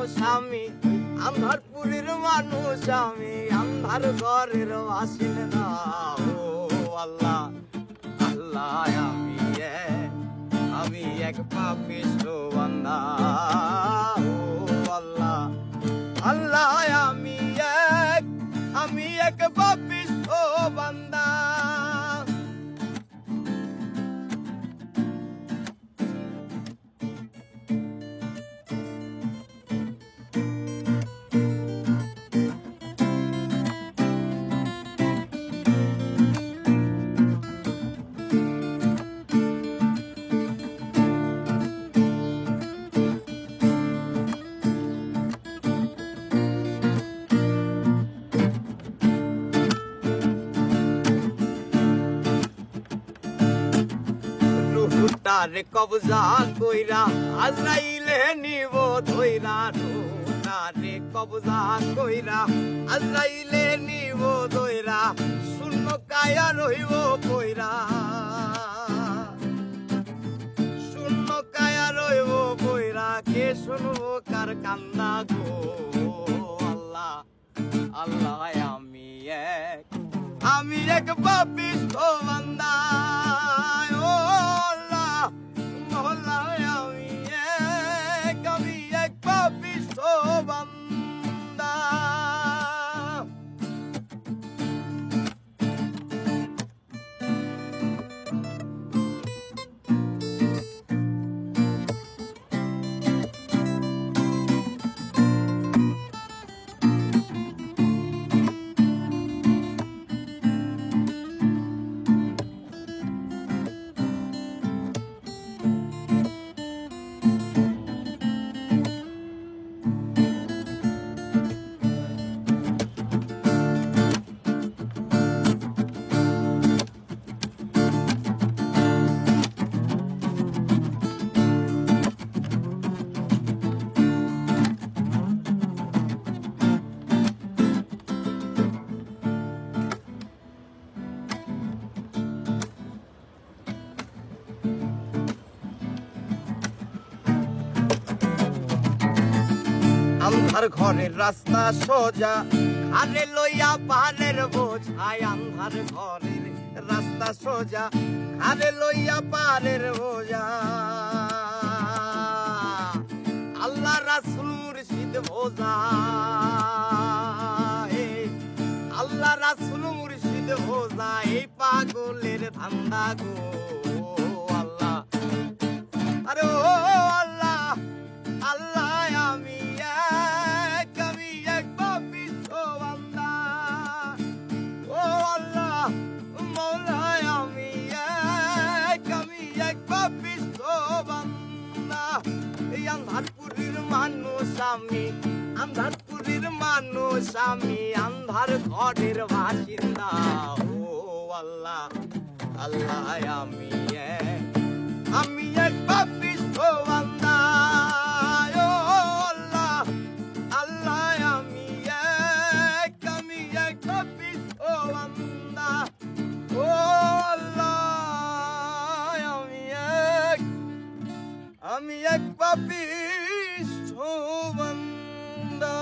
মানুষ আমি, আন্ধারপুরের মানুষ আমি, আন্ধার ঘরের বাসিন্দা। ও আল্লাহ আল্লাহ আমি এক পাপিষ্ঠ বান্দা। ও আল্লাহ আল্লাহ আমি এক পাপিষ্ঠ বান্দা। তারে কবজা কইরা আজরাইলে নিব ধইরা। তারে কবজা কইরা আজরাইলে নিব ধইরা। শূন্য কায়া রইব কইরা, শূন্য কায়া রইব কইরা। কে শুনবো কার কান্না গো। আল্লাহ আল্লাহ আমি এক পাপিষ্ঠ বান্দা। আমি এক পাপিষ্ঠ বান্দা। আন্ধার ঘরের রাস্তা সোজা, আরে লইয়া পাহাড়ের বোঝাই। আন্ধার ঘরের রাস্তা সোজা, আরে লইয়া পাহাড়ের বোঝা। আল্লাহ রাসূল মুর্শিদ ভোজা, আল্লাহ রাসূল মুর্শিদ ভোজা। এই পাগলের ধান্দা গো। আল্লাহ আরে ও আল্লাহ আল্লাহ আমি এক পাপিষ্ঠ বান্দা। ও আল্লাহ মওলা আমি এক পাপিষ্ঠ বান্দা। এই আন্ধারপুরের মানুষ আমি, আন্ধারপুরের মানুষ আমি, আন্ধার ঘরের বাসিন্দা। ও আল্লাহ আল্লাহ আমি এক পাপিষ্ঠ বান্দা। ও আল্লাহ আল্লাহ আমি এক পাপিষ্ঠ বান্দা। ও আল্লাহ আমি এক পাপিষ্ঠ বান্দা।